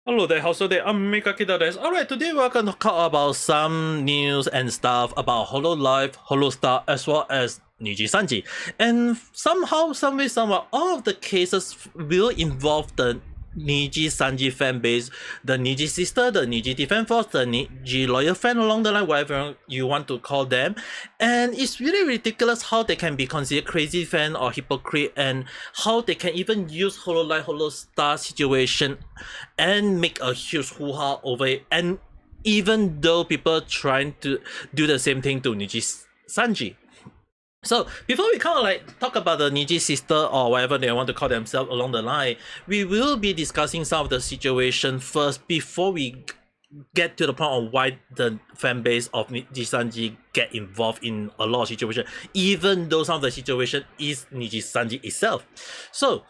Hello there, how's your day? I'm Mikakita des. Alright, today we're going to talk about some news and stuff about Hololive, Holostar, as well as Nijisanji. And somehow, someway, somewhere, all of the cases will involve the Nijisanji fan base, the Niji sister, the Niji defense force, the Niji loyal fan along the line, whatever you want to call them. And it's really ridiculous how they can be considered crazy fan or hypocrite, and how they can even use Hololive, Holostar situation and make a huge hoo-ha over it. And even though people trying to do the same thing to Nijisanji. So before we kind of like talk about the Niji sister or whatever they want to call themselves along the line, we will be discussing some of the situation first before we get to the point of why the fan base of Nijisanji get involved in a lot of situations, even though some of the situation is Nijisanji itself. So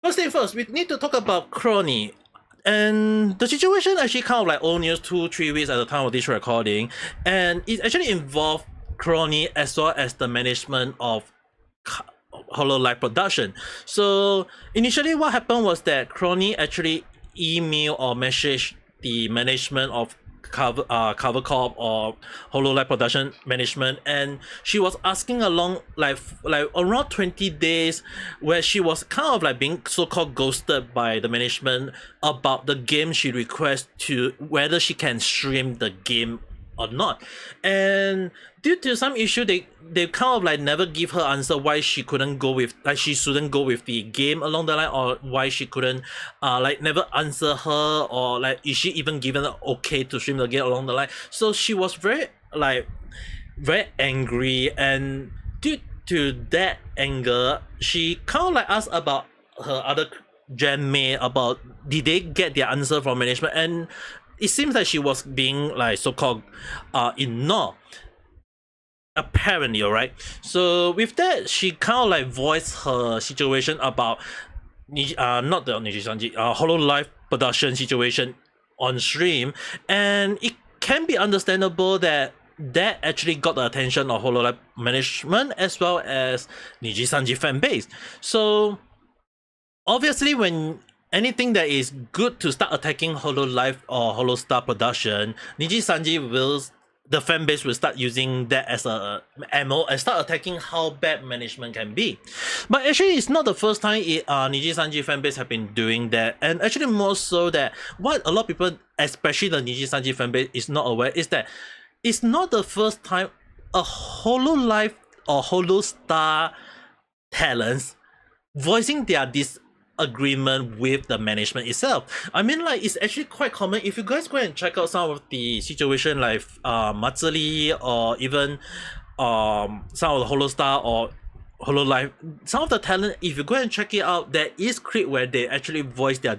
first thing first, we need to talk about kronii. And the situation actually kind of like old news 2-3 weeks at the time of this recording, and it actually involved kronii as well as the management of Hololive production. So initially what happened was that kronii actually email or message the management of Cover Corp or Hololive production management, and she was asking along like around 20 days, where she was kind of like being so-called ghosted by the management about the game she requests, to whether she can stream the game or not. And due to some issue, they kind of like never give her answer why she couldn't go with, like she shouldn't go with the game along the line, or why she couldn't like never answer her, or like is she even given an okay to stream the game along the line. So she was very angry, and due to that anger, she kind of like asked about her other gen mate about did they get their answer from management, and it seems like she was being like so-called ignored, apparently. Alright, so with that, she kind of like voiced her situation about not the Nijisanji, Hololive production situation on stream, and it can be understandable that actually got the attention of Hololive management as well as Nijisanji fan base. So obviously, when anything that is good to start attacking Hololive or Holostar production, Nijisanji will, the fan base will start using that as a ammo and start attacking how bad management can be. But actually, it's not the first time Nijisanji fan base have been doing that, and actually more so that what a lot of people, especially the Nijisanji fan base, is not aware is that it's not the first time a Hololive or Holostar talents voicing their disagreement with the management itself. I mean, like, it's actually quite common. If you guys go and check out some of the situation like Matsuri, or even some of the Holostar or Hololive, some of the talent, if you go and check it out, there is clip where they actually voice their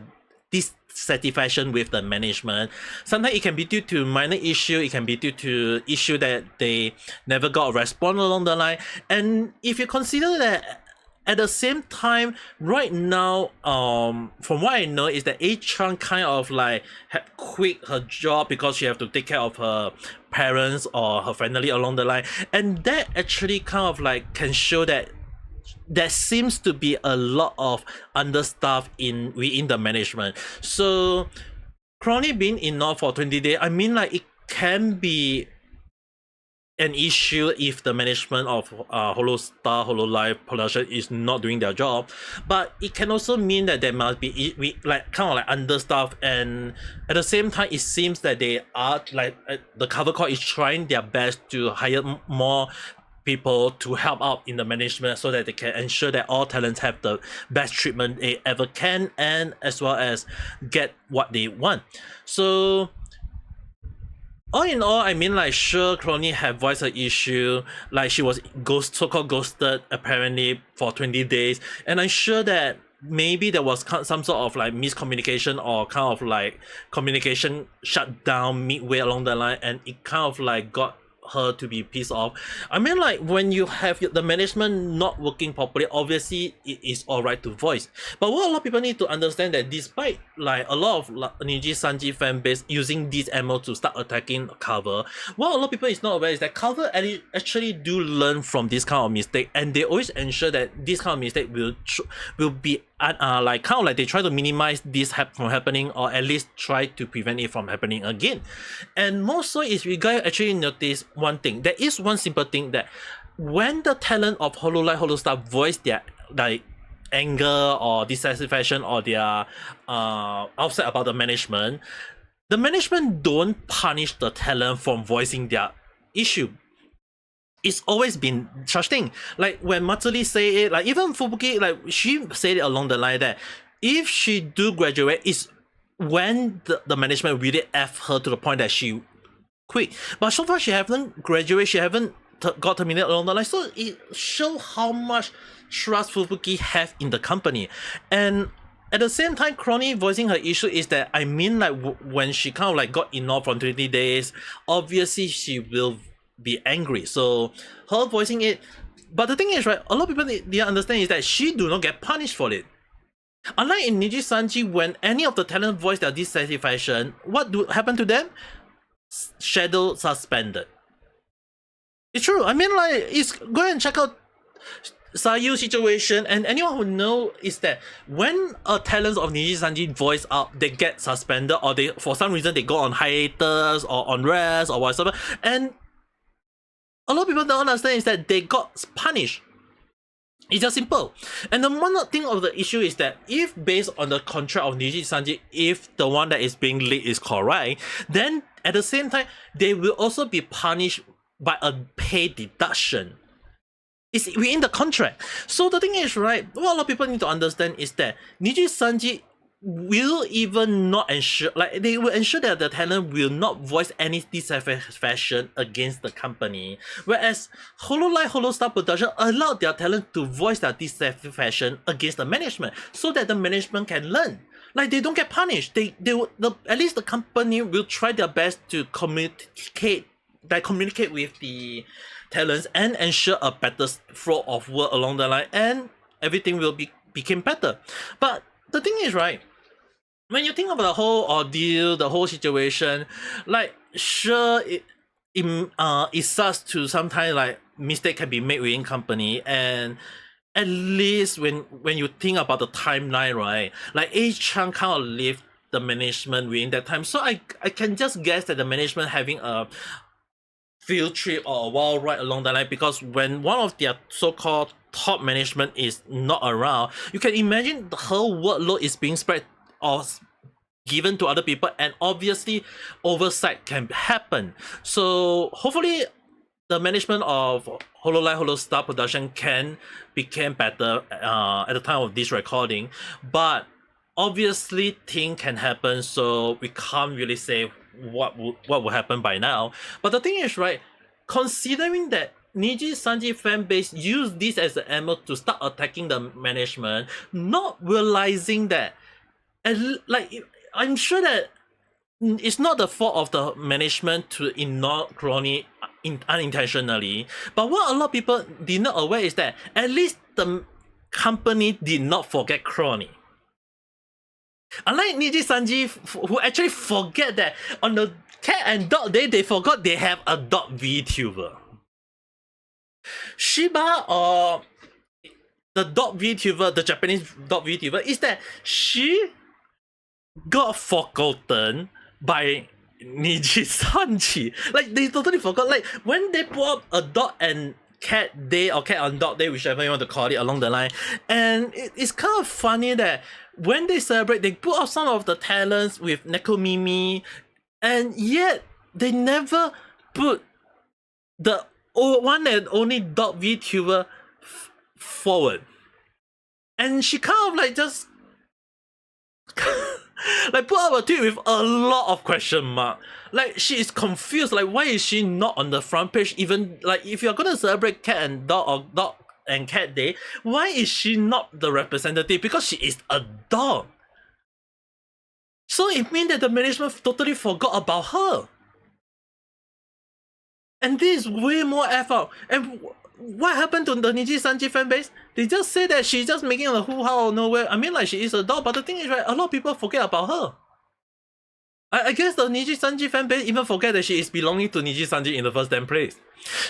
dissatisfaction with the management. Sometimes it can be due to minor issue, it can be due to issue that they never got a response along the line. And if you consider that at the same time, right now, from what I know, is that A-chan kind of like had quit her job because she have to take care of her parents or her family along the line, and that actually kind of like can show that there seems to be a lot of understaff within the management. So kronii being ignored for 20 days, I mean, like, it can be an issue if the management of Holostar, Hololive production is not doing their job, but it can also mean that there must be like kind of like understaffed, and at the same time, it seems that they are like the cover corps is trying their best to hire more people to help out in the management so that they can ensure that all talents have the best treatment they ever can, and as well as get what they want. So all in all, I mean, like, sure, kronii have voiced her issue, like she was so-called ghosted apparently for 20 days, and I'm sure that maybe there was some sort of like miscommunication, or kind of like communication shut down midway along the line, and it kind of like got her to be pissed off. I mean, like, when you have the management not working properly, obviously it is alright to voice. But what a lot of people need to understand, that despite like a lot of Nijisanji fan base using this ammo to start attacking cover, what a lot of people is not aware is that cover actually do learn from this kind of mistake, and they always ensure that this kind of mistake will be like kind of like they try to minimize this from happening, or at least try to prevent it from happening again. And more so is we guys actually notice one thing. There is one simple thing that when the talent of Hololive Holostar voice their like anger or dissatisfaction or their upset about the management don't punish the talent from voicing their issue. It's always been such thing. Like when Matsuri say it, like even Fubuki, like she said it along the line that if she do graduate, it's when the management really F her to the point that she quit. But so far she haven't graduated, she haven't got terminated along the line. So it shows how much trust Fubuki have in the company. And at the same time, Kronii voicing her issue is that, I mean, like when she kind of like got enough from 20 days, obviously she will be angry. So her voicing it, but the thing is, right, a lot of people they understand is that she do not get punished for it. Unlike in Nijisanji, when any of the talent voice their dissatisfaction, what do happen to them? Shadow suspended. It's true. I mean, like, it's go and check out Sayu situation, and anyone who know is that when a talent of Nijisanji voice out, they get suspended, or they for some reason they go on hiatus or on rest or whatever, and a lot of people don't understand is that they got punished. It's just simple. And the one thing of the issue is that if based on the contract of Nijisanji, if the one that is being leaked is correct, then at the same time, they will also be punished by a pay deduction. It's within the contract. So the thing is, right, what a lot of people need to understand is that Nijisanji will even not ensure, like they will ensure that the talent will not voice any dissatisfaction against the company, whereas Hololive Holostar production allow their talent to voice their dissatisfaction against the management, so that the management can learn. Like they don't get punished. At least the company will try their best to communicate with the talents and ensure a better flow of work along the line, and everything will become better. But the thing is, right, when you think about the whole ordeal, the whole situation, like sure it starts to sometimes like mistake can be made within company, and at least when you think about the timeline, right, like A-chan kind of left the management within that time. So I can just guess that the management having a field trip or a wild ride along the line, because when one of their so-called top management is not around, you can imagine the whole workload is being spread or given to other people, and obviously oversight can happen. So hopefully the management of Hololive Holostar production can become better at the time of this recording, but obviously things can happen, so we can't really say what will happen by now. But the thing is, right, considering that Nijisanji fanbase use this as an ammo to start attacking the management, not realizing that, and like I'm sure that it's not the fault of the management to ignore kronii unintentionally, but what a lot of people did not aware is that at least the company did not forget kronii. Unlike Nijisanji, who actually forget that on the cat and dog day, they forgot they have a dog VTuber. Shiba, or the dog VTuber, the Japanese dog VTuber, is that she got forgotten by Nijisanji. Like they totally forgot. Like when they put up a dog and cat day or cat on dog day, whichever you want to call it along the line, and it's kind of funny that when they celebrate, they put up some of the talents with Nekomimi, and yet they never put the one and only dog VTuber forward. And she kind of like just like put up a tweet with a lot of question mark. Like she is confused, like why is she not on the front page? Even like if you're gonna celebrate cat and dog or dog and cat day, why is she not the representative? Because she is a dog. So it means that the management totally forgot about her. And this is way more effort. And what happened to the Nijisanji fanbase? They just say that she's just making a hoo-ha out of nowhere. I mean, like, she is a dog, but the thing is, right, a lot of people forget about her. I guess the Nijisanji fanbase even forget that she is belonging to Nijisanji in the first damn place.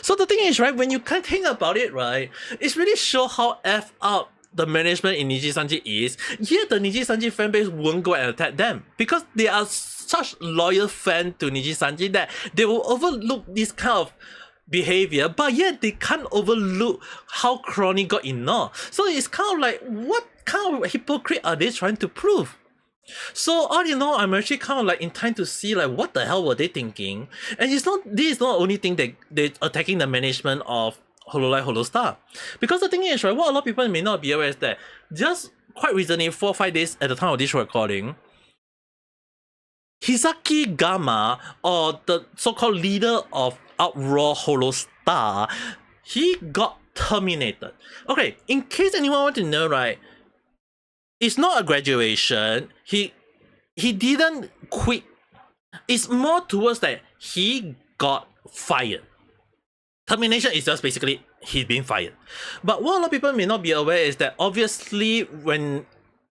So the thing is, right, when you can think about it, right, it's really show how F up the management in Nijisanji is, yet the Nijisanji fanbase won't go and attack them because they are such loyal fans to Nijisanji that they will overlook this kind of behavior, but yet they can't overlook how kronii got ignored. So it's kind of like, what kind of hypocrite are they trying to prove? So all in all, I'm actually kind of like inclined to see like what the hell were they thinking. And this is not the only thing that they're attacking the management of Hololive Holostar. Because the thing is, right, what a lot of people may not be aware is that just quite recently, 4 or 5 days at the time of this recording, Hizaki Gamma, or the so-called leader of Outroar Holostar, he got terminated. Okay, in case anyone want to know, right, it's not a graduation. He didn't quit. It's more towards that he got fired. Termination is just basically he's being fired. But what a lot of people may not be aware is that obviously when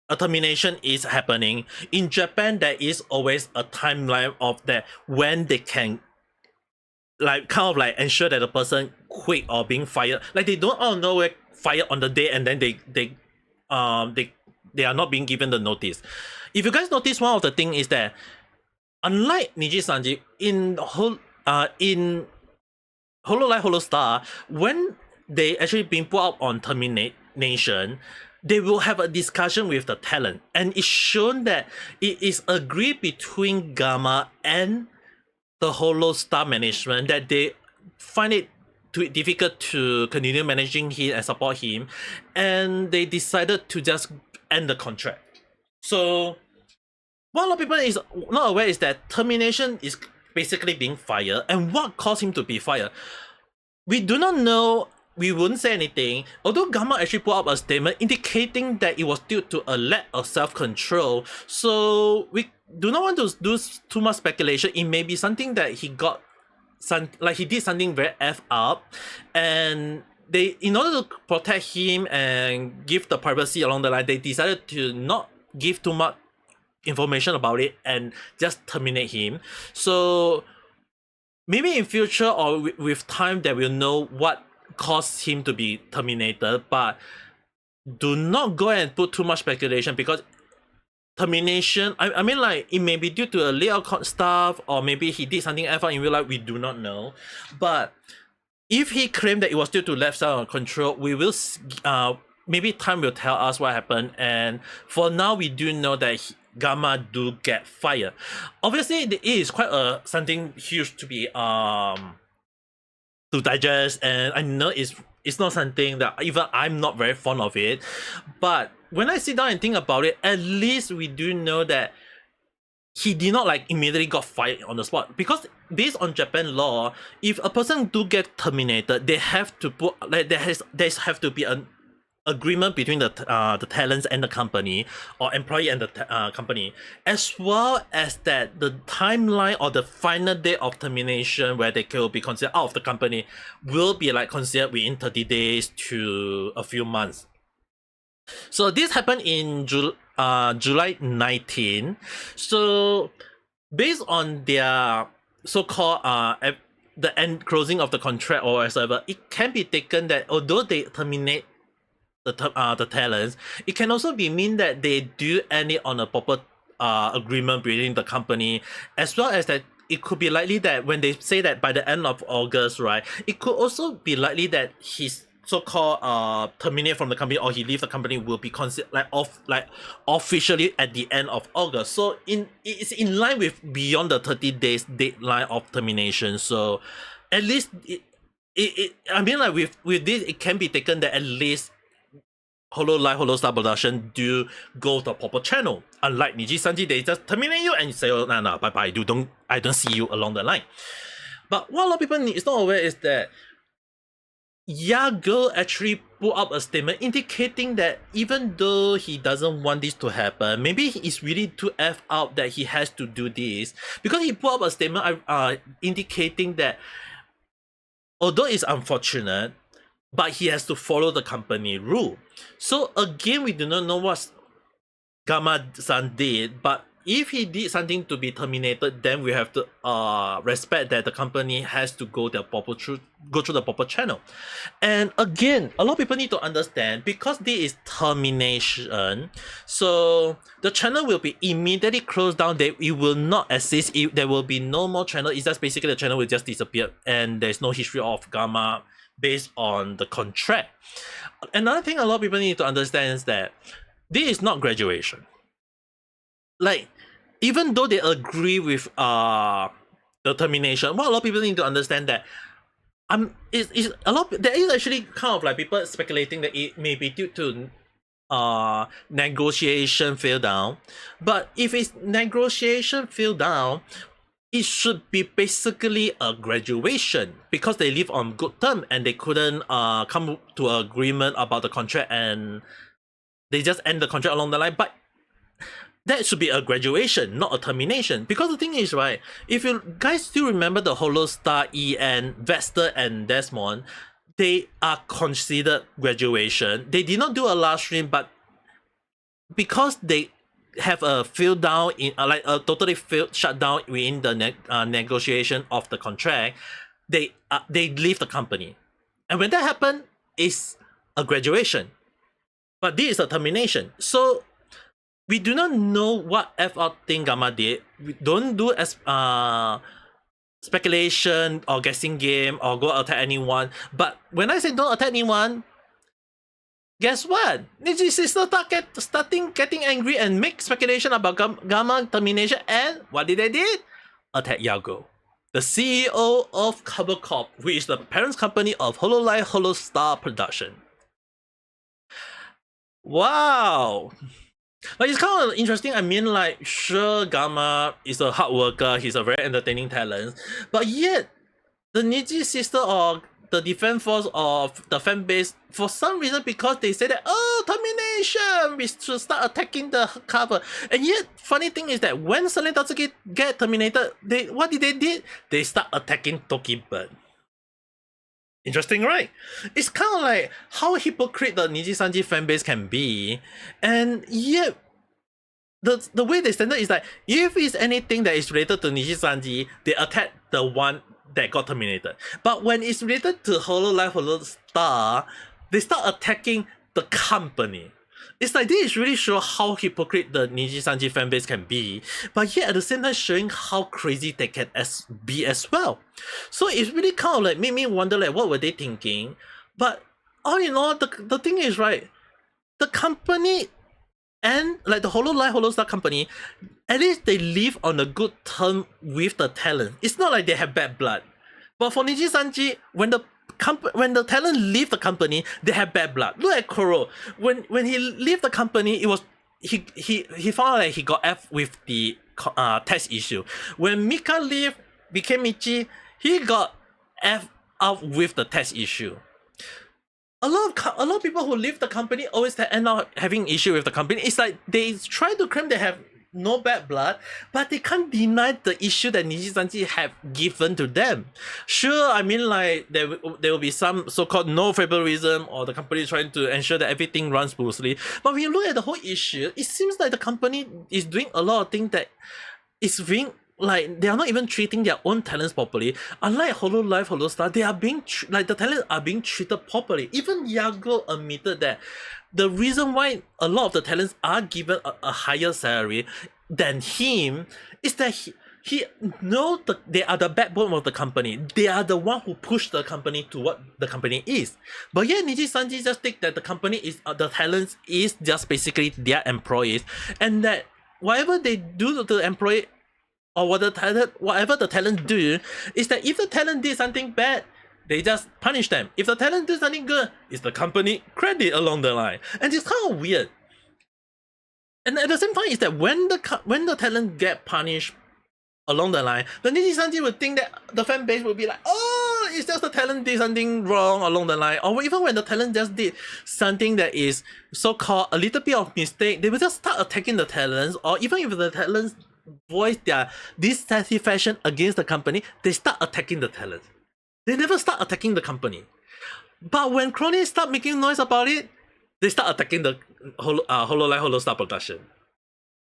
a termination is happening, in Japan there is always a timeline of that when they can like kind of like ensure that the person quit or being fired. Like they don't all know fired on the day and then they are not being given the notice. If you guys notice, one of the thing is that unlike Nijisanji, in Hololive Holostar, when they actually been put up on termination, they will have a discussion with the talent, and it's shown that it is agreed between Gamma and the Holostar management that they find it too difficult to continue managing him and support him, and they decided to just end the contract. So what a lot of people is not aware is that termination is basically being fired, and what caused him to be fired, we do not know. We wouldn't say anything, although Gamma actually put up a statement indicating that it was due to a lack of self-control. So we do not want to do too much speculation. It may be something that he got like he did something very F up, and they, in order to protect him and give the privacy along the line, they decided to not give too much information about it and just terminate him. So maybe in future or with time that we'll know what caused him to be terminated, but do not go and put too much speculation, because termination, I mean, like, it may be due to a layout stuff, or maybe he did something F in real life, we do not know. But if he claimed that it was due to left side of control, we will maybe time will tell us what happened. And for now, we do know that Gamma do get fired. Obviously, it is quite something huge to be to digest, and I know it's not something that even I'm not very fond of it. But when I sit down and think about it, at least we do know that he did not like immediately got fired on the spot, because based on Japan law, if a person do get terminated, they have to put like there have to be an agreement between the talents and the company, or employee and the company, as well as that the timeline or the final day of termination where they will be considered out of the company will be like considered within 30 days to a few months. So this happened in July 19. So based on their so-called the end closing of the contract or whatever, it can be taken that although they terminate the talents, it can also be mean that they do end it on a proper agreement between the company, as well as that it could be likely that when they say that by the end of August, right, it could also be likely that he's so-called terminate from the company or he leave the company will be considered like officially at the end of August. So it's in line with beyond the 30 days deadline of termination. So at least it I mean, like with this, it can be taken that at least Hololive Holostar production do go the proper channel. Unlike Nijisanji, they just terminate you and you say, oh, no, bye bye, I don't see you along the line. But what a lot of people is not aware is that Yago actually put up a statement indicating that even though he doesn't want this to happen, maybe he is really too F out that he has to do this, because he put up a statement indicating that although it's unfortunate, but he has to follow the company rule. So again, we do not know what Gamma-san did, but if he did something to be terminated, then we have to respect that the company has to go through the proper channel. And again, a lot of people need to understand, because this is termination, so the channel will be immediately closed down. It will not exist. There will be no more channel. It's just basically the channel will just disappear, and there's no history of Gamma based on the contract. Another thing a lot of people need to understand is that this is not graduation. Like, even though they agree with the termination, what a lot of people need to understand that there is actually kind of like people speculating that it may be due to negotiation fail down. But if it's negotiation fail down, it should be basically a graduation, because they live on good term and they couldn't come to an agreement about the contract, and they just end the contract along the line. But that should be a graduation, not a termination. Because the thing is, right, if you guys still remember the Holostar, EN, Vester, and Desmond, they are considered graduation. They did not do a live stream, but because they have a fail down in like a totally failed shutdown within the negotiation of the contract, they leave the company. And when that happened, it's a graduation. But this is a termination. So we do not know what F-out thing Gamma did. We don't do as speculation or guessing game or go attack anyone. But when I say don't attack anyone, guess what? Niji sister starting getting angry and make speculation about Gamma termination, and what did they did? Attack Yago, the CEO of Cover Corp, which is the parent company of Hololive Holostar production. Wow. Like, it's kind of interesting. I mean, like, sure, Gamma is a hard worker, he's a very entertaining talent, but yet the Niji sister or the defense force of the fan base, for some reason, because they say that, oh, termination, we should start attacking the cover. And yet, funny thing is that when Selene Tatsuki get terminated, what did they did? They start attacking Tokibird. Interesting, right? It's kind of like how hypocrite the Nijisanji fanbase can be, and yet the way they stand is like, if it's anything that is related to Nijisanji, they attack the one that got terminated. But when it's related to Hololive Holostar, they start attacking the company. It's like, this is really sure how hypocrite the Nijisanji fanbase can be, but yet at the same time showing how crazy they can be as well. So it's really kind of like made me wonder, like, what were they thinking? But all in all, the thing is, right, the company and like the Hololive Holostar company, at least they live on a good term with the talent. It's not like they have bad blood. But for Nijisanji, when the talent leave the company, they have bad blood. Look at Koro. When he leave the company, it was he found out that he got F with the test issue. When Mika became Michi, he got F out with the test issue. A lot of people who leave the company always end up having issue with the company. It's like they try to claim they have no bad blood, but they can't deny the issue that Nijisanji have given to them. Sure, I mean, like, there will be some so-called no favoritism, or the company is trying to ensure that everything runs smoothly. But when you look at the whole issue, it seems like the company is doing a lot of things that is being, like, they are not even treating their own talents properly. Unlike Hololive Holostar, they are being like, the talents are being treated properly. Even Yago admitted that the reason why a lot of the talents are given a higher salary than him is that he knows that they are the backbone of the company. They are the one who push the company to what the company is. But yeah, Nijisanji just think that the company is the talents is just basically their employees, and that whatever they do to the employee, or whatever the talent do, is that if the talent did something bad, they just punish them. If the talent do something good, it's the company credit along the line. And it's kind of weird. And at the same time, is that when the talent get punished along the line, the Nijisanji would think that the fan base will be like, oh, it's just the talent did something wrong along the line. Or even when the talent just did something that is so-called a little bit of mistake, they will just start attacking the talents. Or even if the talents voice their dissatisfaction against the company, they start attacking the talent. They never start attacking the company. But when kronii start making noise about it, they start attacking the Hololive Holostar production.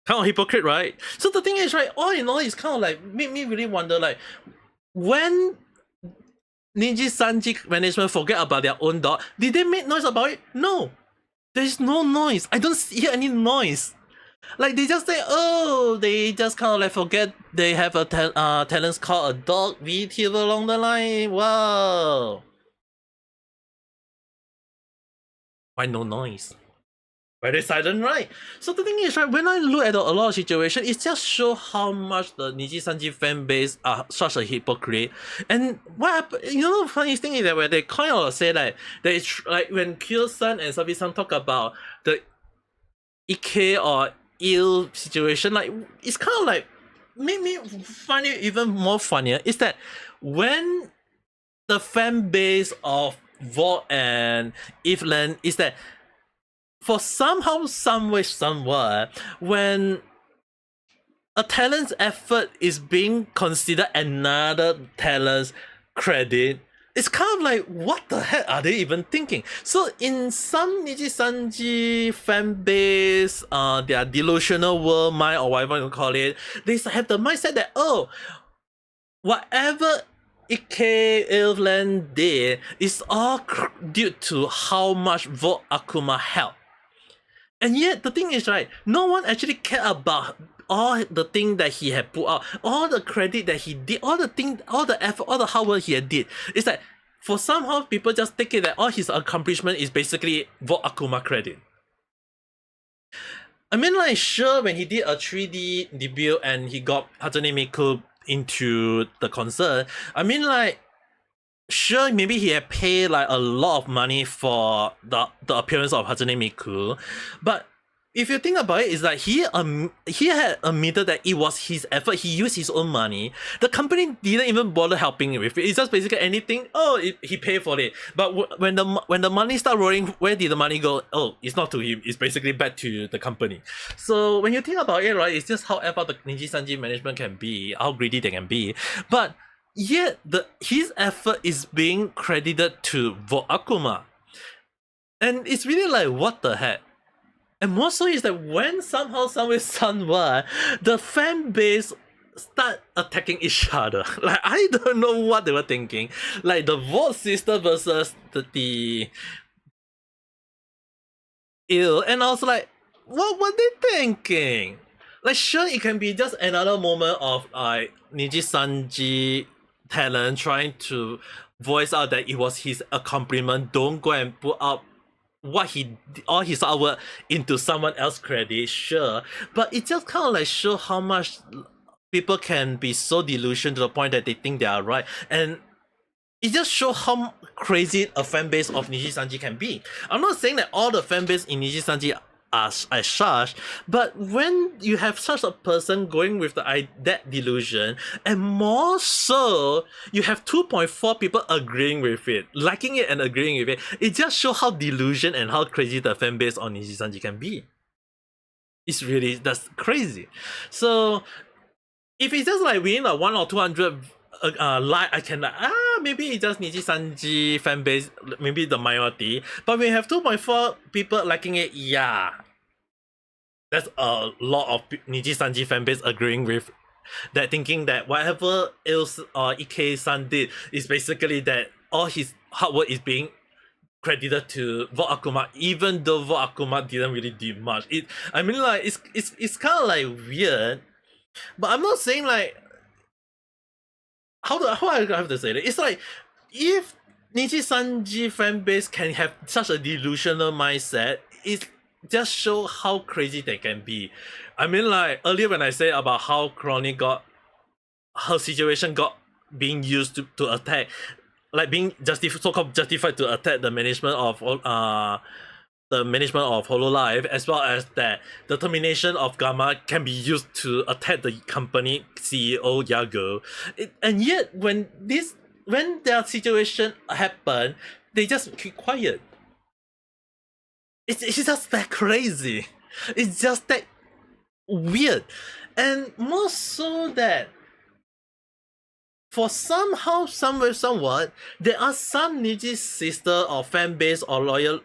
Kind of hypocrite, right? So the thing is, right, all in all, it's kind of like made me really wonder, like, when Nijisanji management forget about their own dog, did they make noise about it? No. There's no noise. I don't hear any noise. Like, they just say, oh, they just kind of like forget they have a talents called a dog Vtuber along the line. Wow. Why no noise? Very silent, right? So the thing is, right, when I look at a lot of situations, it just shows how much the Nijisanji fan base are such a hypocrite. And what happened, you know, the funny thing is that when they kind of say like like when Khyo-san and Salvi-san talk about the Ike or ill situation, like it's kind of like made me find it even more funnier. Is that when the fan base of Vought and Evelyn is that for somehow, some way, somewhere, when a talent's effort is being considered another talent's credit, it's kind of like, what the heck are they even thinking? So in some Nijisanji fan base, their delusional world mind or whatever you call it, they have the mindset that, oh, whatever Ike Evelyn did is all due to how much Vote Akuma helped. And yet, the thing is, right, no one actually cared about all the thing that he had put out, all the credit that he did, all the thing, all the effort, all the hard work he had did. It's like, for somehow people just take it that all his accomplishment is basically Vote Akuma credit. I mean, like, sure, when he did a 3D debut and he got Hatsune Miku into the concert, I mean, like, sure, maybe he had paid like a lot of money for the appearance of Hatsune Miku, but if you think about it, it's like he had admitted that it was his effort. He used his own money. The company didn't even bother helping with it. It's just basically anything. Oh, he paid for it. But when the money start rolling, where did the money go? Oh, it's not to him. It's basically back to the company. So when you think about it, right, it's just how effort the Nijisanji management can be, how greedy they can be, but yet his effort is being credited to Vote Akuma. And it's really like, what the heck? And more so is that when somehow, somewhere, the fan base start attacking each other. Like, I don't know what they were thinking. Like, the Vote sister versus the ill. And I was like, what were they thinking? Like, sure, it can be just another moment of like Nijisanji talent trying to voice out that it was his accomplishment. Don't go and put up what he all his artwork into someone else's credit, sure, but it just kind of like show how much people can be so delusional to the point that they think they are right, and it just show how crazy a fan base of Nijisanji can be. I'm not saying that all the fan base in Nijisanji are as such, but when you have such a person going with that delusion, and more so you have 2.4 people agreeing with it, liking it and agreeing with it just shows how delusion and how crazy the fan base on Nijisanji can be. It's really, that's crazy. So if it's just like within like 1 or 200 like, I can like, maybe it's just Nijisanji fan base, maybe the minority, but we have 2.4 people liking it, yeah. That's a lot of Nijisanji fan base agreeing with that, thinking that whatever else Ike-san did is basically that all his hard work is being credited to Vote Akuma, even though Vote Akuma didn't really do much. I mean, like, it's kind of like weird, but I'm not saying like, how I have to say that? It's like, if Nijisanji fan base can have such a delusional mindset, it just show how crazy they can be. I mean, like, earlier when I said about how Kronii got her situation got being used to attack, like being so-called justified to attack the management of Hololive, as well as that the termination of Gamma can be used to attack the company CEO Yago. And yet when their situation happen, they just keep quiet. It's just that crazy. It's just that weird. And more so that for somehow, somewhere, somewhat, there are some Niji sister or fan base or loyal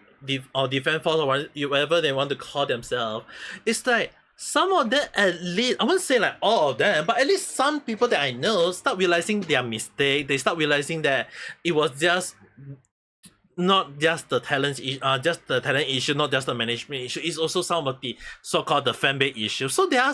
or defense force or whatever they want to call themselves. It's like, some of them, at least, I wouldn't say like all of them, but at least some people that I know start realizing their mistake. They start realizing that it was just not just the just the talent issue, not just the management issue. It's also some of the so-called the fan base issue. So there are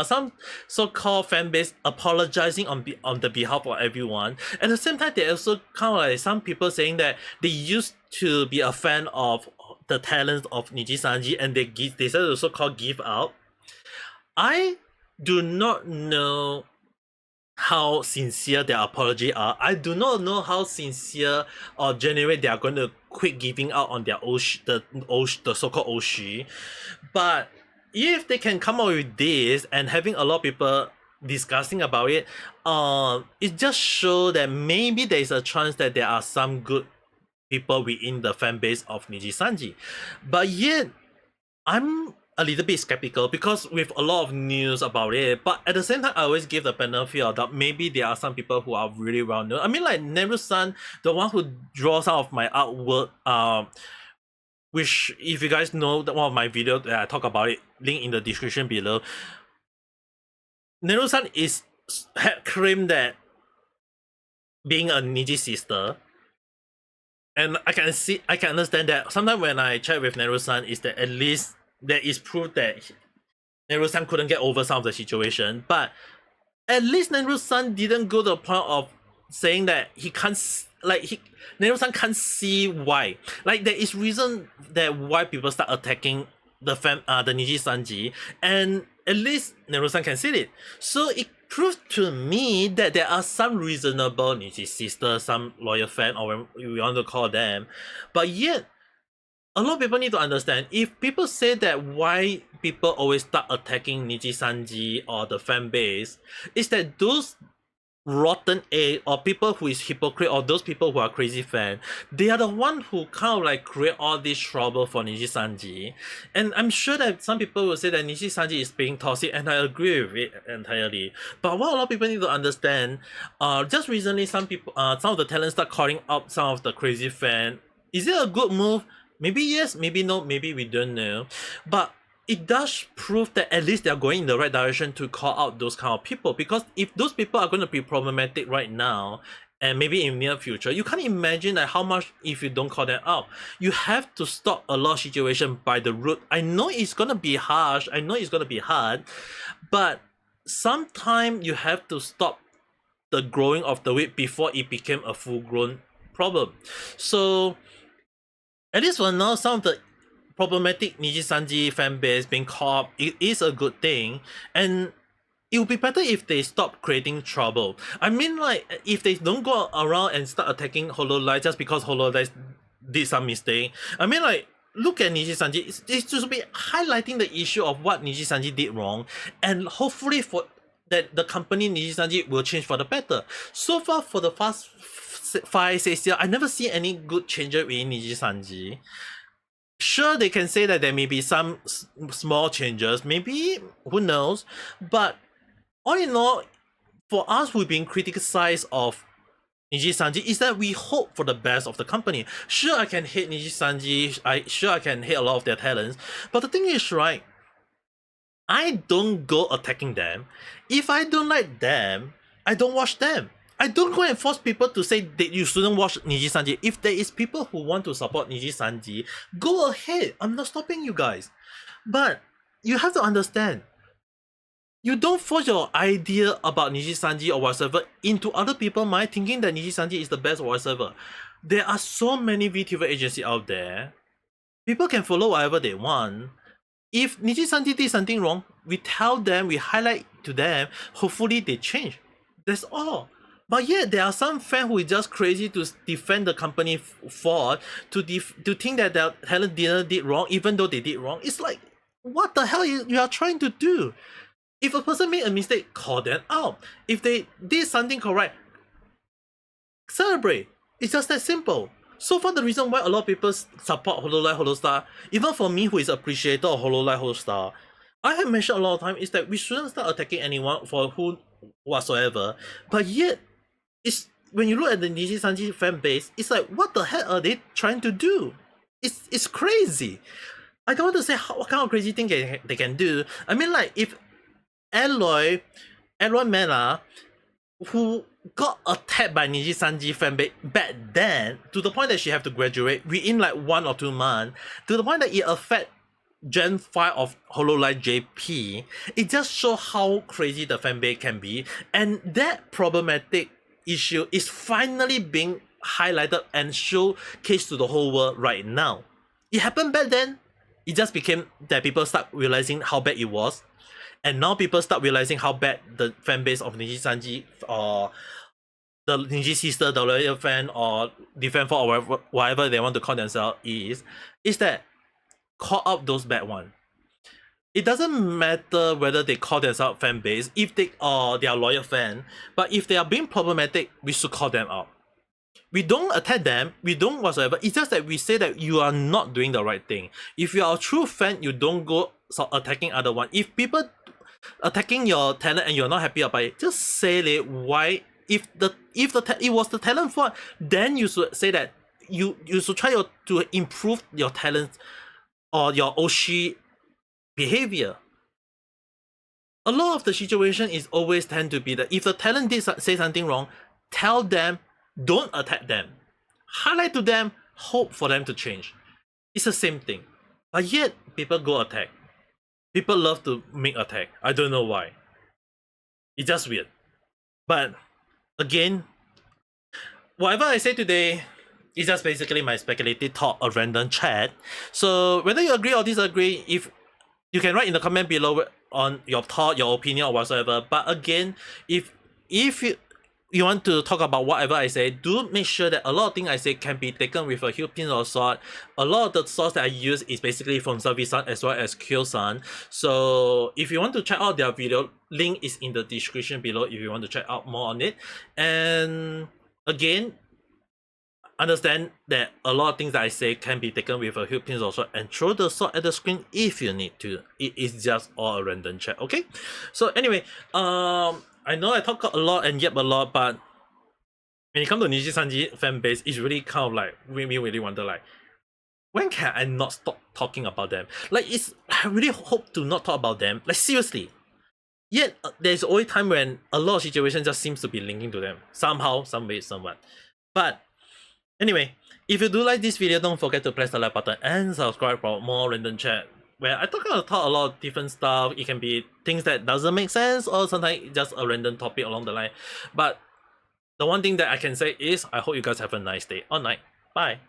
some so-called fan base apologizing on the behalf of everyone. At the same time, there also kind of like some people saying that they used to be a fan of the talents of Nijisanji and they said also called give out. I do not know how sincere their apology are. I do not know how sincere or genuine they are going to quit giving out on their the so-called Oshi. But if they can come up with this and having a lot of people discussing about it, it just shows that maybe there is a chance that there are some good people within the fan base of Nijisanji. But yet, I'm a little bit skeptical because with a lot of news about it, but at the same time, I always give the benefit of that maybe there are some people who are really well known. I mean, like Neru-san, the one who draws some of my artwork, which if you guys know that one of my videos that I talk about it, link in the description below. Neru-san had claimed that being a Niji sister. And I can understand that. Sometimes when I chat with Neru-san, is that at least there is proof that Neru-san couldn't get over some of the situation. But at least Neru-san didn't go to the point of saying that he can't, Neru-san can't see why. Like there is reason that why people start attacking the Nijisanji, and at least Neru-san can see it. So it proves to me that there are some reasonable Niji sisters, some loyal fan, or whatever we want to call them, but yet a lot of people need to understand, if people say that why people always start attacking Nijisanji or the fan base, is that those rotten egg or people who is hypocrite or those people who are crazy fan, they are the one who kind of like create all this trouble for Nijisanji. And I'm sure that some people will say that Nijisanji is being toxic, and I agree with it entirely. But what a lot of people need to understand, just recently some of the talents start calling out some of the crazy fan. Is it a good move? Maybe yes, maybe no, maybe we don't know. But it does prove that at least they are going in the right direction to call out those kind of people. Because if those people are going to be problematic right now, and maybe in near future, you can't imagine like how much if you don't call them out. You have to stop a lot of situation by the root. I know it's gonna be harsh, I know it's gonna be hard, but sometimes you have to stop the growing of the weed before it became a full-grown problem. So at least for now, some of the problematic Nijisanji fan base being called up, it is a good thing, and it would be better if they stop creating trouble. I mean, like, if they don't go around and start attacking Hololive just because Hololive did some mistake. I mean, like, look at Nijisanji. It's just be highlighting the issue of what Nijisanji did wrong, and hopefully for that the company Nijisanji will change for the better. So far, for the past 5-6 years, I never see any good changes in Nijisanji. Sure, they can say that there may be some small changes, maybe, who knows, but all in all, for us who've been criticized of Nijisanji, is that we hope for the best of the company. Sure, I can hate Nijisanji, I can hate a lot of their talents, but the thing is, right, I don't go attacking them. If I don't like them, I don't watch them. I don't go and force people to say that you shouldn't watch Nijisanji. If there is people who want to support Nijisanji, go ahead. I'm not stopping you guys. But you have to understand, you don't force your idea about Nijisanji or whatever into other people's mind thinking that Nijisanji is the best or whatever. There are so many VTuber agencies out there. People can follow whatever they want. If Nijisanji did something wrong, we tell them, we highlight to them, hopefully they change. That's all. But yet there are some fans who is just crazy to defend the company fault, to think that their talent did wrong even though they did wrong. It's like, what the hell you are trying to do? If a person made a mistake, call them out. If they did something correct, celebrate. It's just that simple. So far, the reason why a lot of people support Hololive Holostar, even for me who is appreciator of Hololive Holostar, I have mentioned a lot of time is that we shouldn't start attacking anyone for who whatsoever. But yet, it's when you look at the Nijisanji fan base, it's like, what the hell are they trying to do? It's crazy. I don't want to say what kind of crazy thing they can do. I mean, like, if Aloy Mena, who got attacked by Nijisanji fanbase back then, to the point that she have to graduate within like 1 or 2 months, to the point that it affect Gen 5 of Hololive JP, it just shows how crazy the fanbase can be, and that problematic issue is finally being highlighted and showcased to the whole world right now. It happened back then, it just became that people start realizing how bad it was, and now people start realizing how bad the fanbase of Nijisanji or the Niji sister, the loyal fan, or defend for, or whatever they want to call themselves is that call out those bad ones. It doesn't matter whether they call themselves fan base, if they are their loyal fan, but if they are being problematic, we should call them out. We don't attack them, we don't whatsoever. It's just that we say that you are not doing the right thing. If you are a true fan, you don't go attacking other one. If people attacking your talent and you're not happy about it, just say it. Why? If it was the talent fault, then you should say that you should try to improve your talent or your Oshi behavior. A lot of the situation is always tend to be that if the talent did say something wrong, tell them, don't attack them. Highlight to them, hope for them to change. It's the same thing. But yet, people go attack. People love to make attack. I don't know why. It's just weird. But again, whatever I say today is just basically my speculative thought or random chat. So whether you agree or disagree, if you can write in the comment below on your thought, your opinion, or whatsoever. But again, if you want to talk about whatever I say, do make sure that a lot of things I say can be taken with a huge pinch of salt. A lot of the source that I use is basically from Salvi-san as well as Khyo-san. So if you want to check out their video, link is in the description below if you want to check out more on it. And again, understand that a lot of things that I say can be taken with a huge pinch of salt, and throw the salt at the screen if you need to. It is just all a random chat, okay? So anyway, I know I talk a lot and yap a lot, but when it comes to Nijisanji fan base, it's really kind of like made me really wonder, like, when can I not stop talking about them? Like, I really hope to not talk about them. Like, seriously. Yet there's always time when a lot of situations just seems to be linking to them somehow, some way, somewhat. But anyway, if you do like this video, don't forget to press the like button and subscribe for more random chat, where I talk a lot of different stuff. It can be things that doesn't make sense, or sometimes just a random topic along the line. But the one thing that I can say is I hope you guys have a nice day or night. Bye.